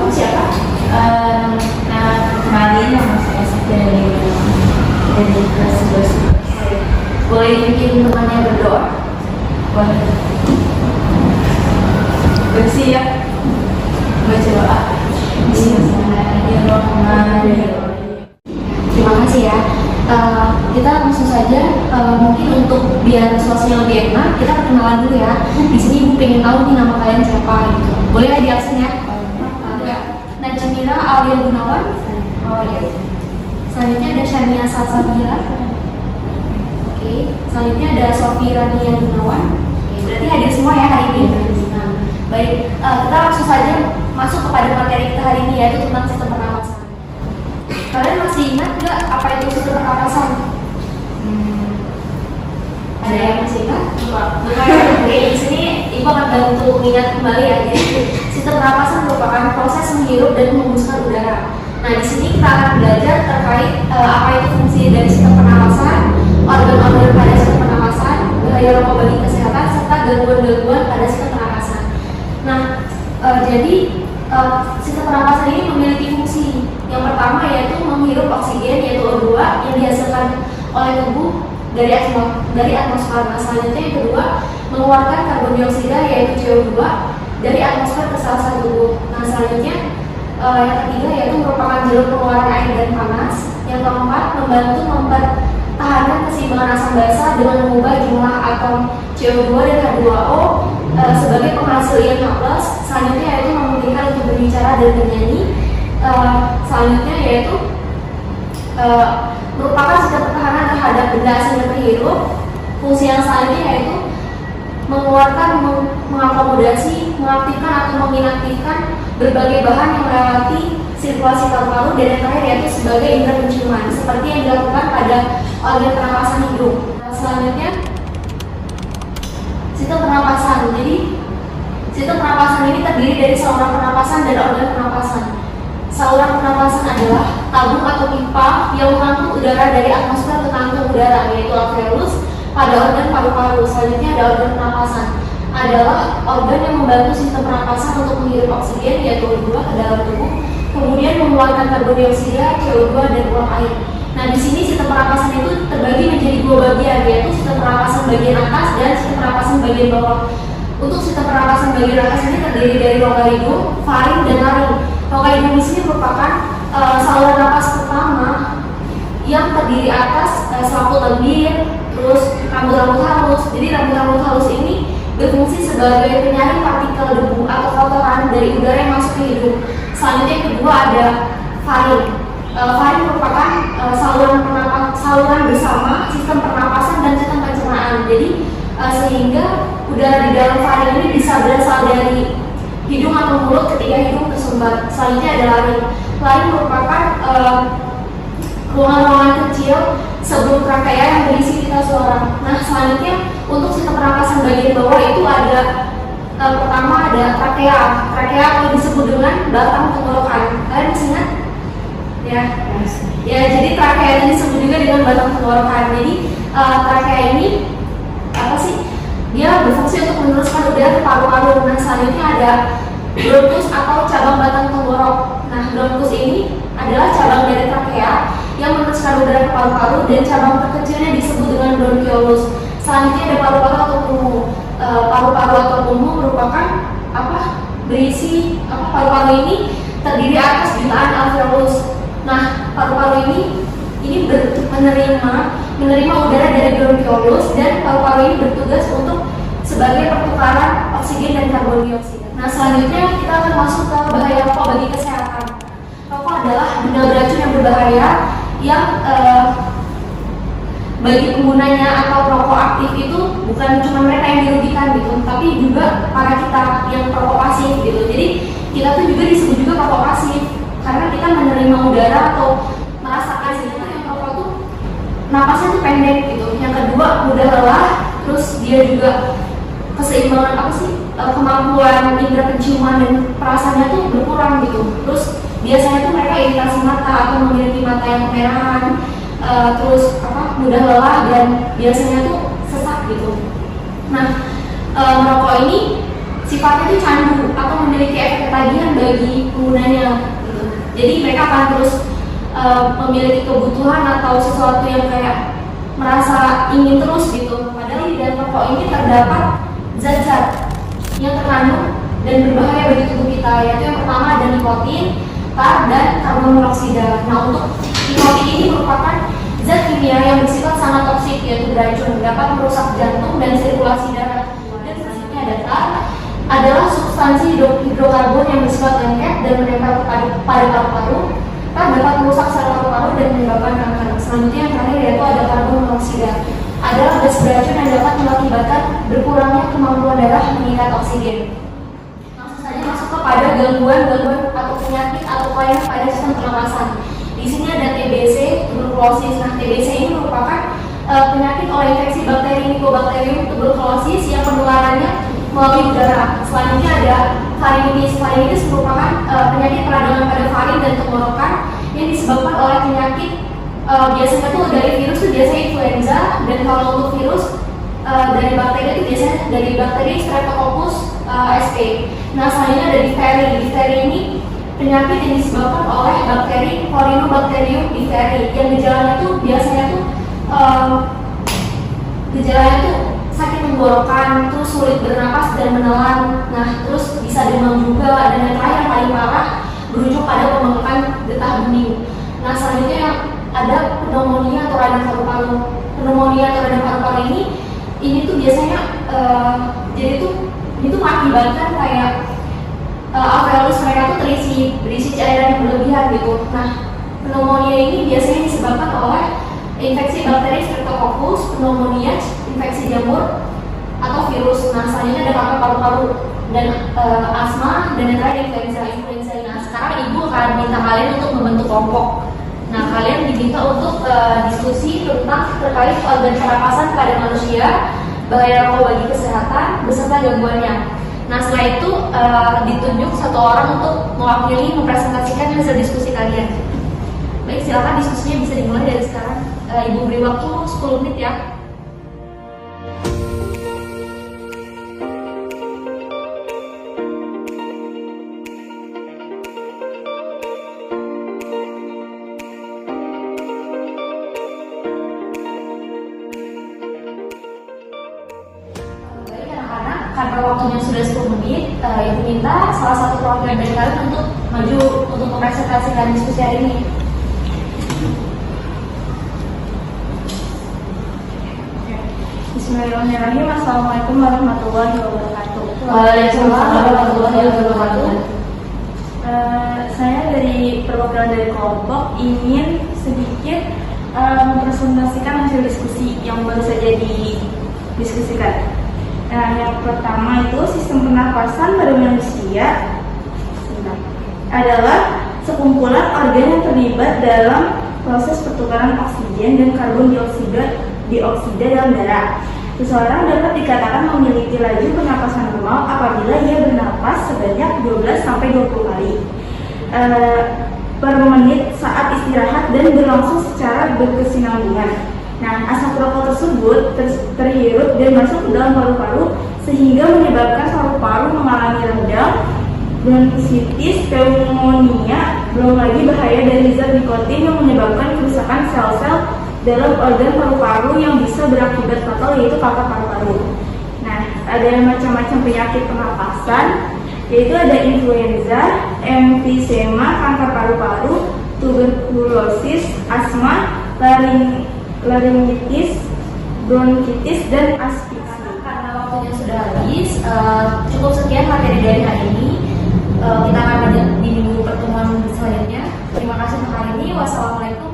kamu siapa? Nah, kemarin yang masuk dari kelas 11 boleh bikin temannya berdoa? Boleh. Bersih ya? Baca doa. Bismillahirrahmanirrahim. Terima kasih ya. Kita langsung saja, mungkin untuk biar suasananya lebih enak, kita perkenalan dulu ya. Di sini Ibu pengen tahu nih nama kalian siapa gitu. Boleh ya di absen ya? Ada Najmira Aulia Gunawan. Oh iya. Selanjutnya ada Shania Salsabila. Oke. Selanjutnya ada Sofi Rania Gunawan. Oke. Berarti hadir semua ya hari ini. Nah, baik. Kita langsung saja masuk kepada materi kita hari ini, yaitu tentang sistem pernapasan. Kalian masih ingat nggak apa itu sistem pernapasan? Ada yang masih ingat? Oke, di sini Ibu akan bantu mengingat kembali ya. Jadi sistem pernapasan merupakan proses menghirup dan menghembuskan udara. Nah, di sini kita akan belajar terkait apa itu fungsi dari sistem pernapasan, organ-organ pada sistem pernapasan, bahaya rokok bagi kesehatan, serta gangguan-gangguan pada sistem pernapasan. Nah, jadi sistem pernapasan ini memiliki fungsi. Yang pertama yaitu menghirup oksigen yaitu O2 yang dihasilkan oleh tubuh dari atmosfer. Nah, selanjutnya yang kedua mengeluarkan karbon dioksida yaitu CO2 dari atmosfer ke sel-sel tubuh. Nah, selanjutnya yang ketiga yaitu merupakan jalur pengeluaran air dan panas. Yang keempat membantu mempertahankan keseimbangan asam basa dengan mengubah jumlah atom CO2 dan H2O sebagai penghasil ion H+. Selanjutnya yaitu memungkinkan untuk berbicara dan bernyanyi. Selanjutnya yaitu merupakan sistem pertahanan terhadap benda asing yang terhirup. Fungsi yang selanjutnya yaitu mengeluarkan, mengakomodasi, mengaktifkan atau menginaktifkan berbagai bahan yang melewati sirkulasi paru-paru, dan yang terakhir yaitu sebagai indera penciuman seperti yang dilakukan pada organ pernapasan hidup. Selanjutnya sistem pernapasan. Jadi sistem pernapasan ini terdiri dari saluran pernapasan dan organ pernapasan. Saluran pernapasan adalah tabung atau pipa yang mengangkut udara dari atmosfer ke kantong udara yaitu alveolus pada organ paru-paru. Selanjutnya ada organ pernapasan, adalah organ yang membantu sistem pernapasan untuk menghirup oksigen yaitu O2 ke dalam tubuh, kemudian mengeluarkan karbon dioksida, CO2 dan uap air. Nah, di sini sistem pernapasan itu terbagi menjadi dua bagian, yaitu sistem pernapasan bagian atas dan sistem pernapasan bagian bawah. Untuk sistem pernapasan bagian atas ini terdiri dari rongga hidung, faring, dan laring. Rongga hidung di sini merupakan saluran napas pertama yang terdiri atas selaput lendir, terus rambut-rambut halus. Jadi rambut-rambut halus ini berfungsi sebagai penyaring partikel debu atau kotoran dari udara yang masuk ke hidung. Selanjutnya yang kedua ada faring. Faring merupakan saluran bersama sistem pernapasan dan sistem pencernaan. Jadi sehingga udara di dalam faring ini bisa berasal dari hidung atau mulut ketika hidung tersumbat. Selanjutnya ada laring. Laring merupakan ruangan-ruangan kecil sebelum trakea yang berisi pita suara. Nah, selanjutnya untuk sistem pernapasan bagian bawah itu ada pertama ada trakea. Trakea atau disebut dengan batang tenggorokan. Kalian masih ingat? Ya, jadi trakea ini disebut juga dengan batang tenggorokan. Jadi trakea ini apa sih? Dia berfungsi untuk meneruskan udara ke paru-paru. Nah, selanjutnya ada bronkus atau cabang batang tenggorok. Nah, bronkus ini adalah cabang dari trakea yang meneruskan udara ke paru-paru, dan cabang terkecilnya disebut dengan bronkiolus. Selanjutnya ada paru-paru atau pulmu. Paru-paru atau pulmu merupakan berisi paru-paru ini terdiri atas jutaan alveolus. Nah, paru-paru ini menerima udara dari bronkiolus, dan paru-paru ini bertugas untuk sebagai pertukaran oksigen dan karbon dioksida. Nah, selanjutnya kita akan masuk ke bahaya rokok bagi kesehatan. Rokok adalah benda beracun yang berbahaya yang bagi penggunanya atau perokok aktif itu bukan cuma mereka yang dirugikan gitu, tapi juga para kita yang perokok pasif gitu. Jadi kita tuh juga disebut juga perokok pasif karena kita menerima udara atau merasakan yang perokok tuh napasnya tuh pendek gitu. Yang kedua mudah lelah, terus dia juga keseimbangan kemampuan indera penciuman dan perasaannya tuh berkurang gitu. Terus biasanya tuh mereka iritasi mata atau memiliki mata yang kemerahan, terus mudah lelah dan biasanya tuh sesak gitu. Nah, merokok ini sifatnya itu candu atau memiliki efek ketagihan bagi penggunanya gitu. Jadi mereka akan terus memiliki kebutuhan atau sesuatu yang kayak merasa ingin terus gitu. Padahal di dalam rokok ini terdapat zat-zat yang terkandung dan berbahaya bagi tubuh kita, yaitu yang pertama ada nikotin, tar, dan karbon monoksida. Nah, untuk nikotin ini merupakan zat kimia yang bersifat sangat toksik, yaitu beracun, dapat merusak jantung dan sirkulasi darah. Dan selanjutnya ada tar, adalah substansi hidrokarbon yang bersifat lengket dan menempel pada paru-paru. Tar dapat merusak sel paru-paru dan menyebabkan kanker. Selanjutnya yang terakhir yaitu ada karbon monoksida, adalah gas beracun yang dapat mengakibatkan berkurangnya kemampuan darah mengikat oksigen. Langsung saja masuk kepada gangguan atau penyakit atau kelainan pada sistem pernapasan. Di sini ada TBC, tuberkulosis. Nah, TBC ini merupakan penyakit oleh infeksi bakteri Mycobacterium tuberculosis yang penularannya melalui udara. Selanjutnya ada varinitis. Varinitis merupakan penyakit peradangan pada varin dan tenggorokan yang disebabkan oleh penyakit biasanya tuh dari virus tuh biasanya influenza, dan kalau untuk virus dari bakteri itu biasanya dari bakteri Streptococcus sp. Nah, selanjutnya ada difteri. Difteri ini penyakit yang disebabkan oleh bakteri Corynebacterium diphtheri yang gejalanya tuh biasanya tuh sakit tenggorokan, terus sulit bernapas dan menelan. Nah, terus bisa demam juga, dan yang terakhir yang paling parah berujung pada pembengkakan getah bening. Nah, selanjutnya ada pneumonia atau radang paru-paru. Pneumonia atau radang paru-paru ini tuh biasanya jadi tuh itu mengakibatkan kayak alveolus mereka tuh berisi cairan yang berlebihan gitu. Nah, pneumonia ini biasanya disebabkan oleh infeksi bakteri Streptococcus, pneumonia, infeksi jamur atau virus. Nah, selanjutnya ada kanker paru-paru dan asma, dan yang terakhir influenza. Nah, sekarang ibu akan minta kalian untuk membentuk kelompok. Nah, kalian diminta untuk diskusi tentang terkait organ pernapasan pada manusia, bahaya rokok bagi kesehatan, beserta gangguannya. Nah, setelah itu ditunjuk satu orang untuk mewakili mempresentasikan hasil diskusi kalian. Baik, silakan diskusinya bisa dimulai dari sekarang. Ibu beri waktu 10 menit ya. Karena waktunya sudah 10 menit, Ibu minta salah satu perwakilan dari kalian untuk maju untuk mempresentasikan diskusi hari ini. Bismillahirrahmanirrahim. Assalamualaikum warahmatullahi wabarakatuh. Waalaikumsalam warahmatullahi wabarakatuh. Saya dari perwakilan dari kelompok ingin sedikit mempresentasikan hasil diskusi yang baru saja didiskusikan. Nah, yang pertama itu sistem pernapasan pada manusia adalah sekumpulan organ yang terlibat dalam proses pertukaran oksigen dan karbon dioksida dalam darah. Seseorang dapat dikatakan memiliki laju pernapasan normal apabila ia bernapas sebanyak 12-20 kali per menit saat istirahat dan berlangsung secara berkesinambungan. Nah, asap rokok tersebut terhirup dan masuk ke dalam paru-paru sehingga menyebabkan paru-paru mengalami radang, bronkitis, pneumonia, belum lagi bahaya dari zat nikotin yang menyebabkan kerusakan sel-sel dalam organ paru-paru yang bisa berakibat fatal, yaitu kanker paru-paru. Nah, ada macam-macam penyakit pernapasan, yaitu ada influenza, emfisema, kanker paru-paru, tuberkulosis, asma, laringitis, bronkitis, dan asfiksia. Karena waktunya sudah habis, cukup sekian materi dari hari ini. Kita akan lanjut di minggu pertemuan selanjutnya. Terima kasih untuk hari ini. Wassalamualaikum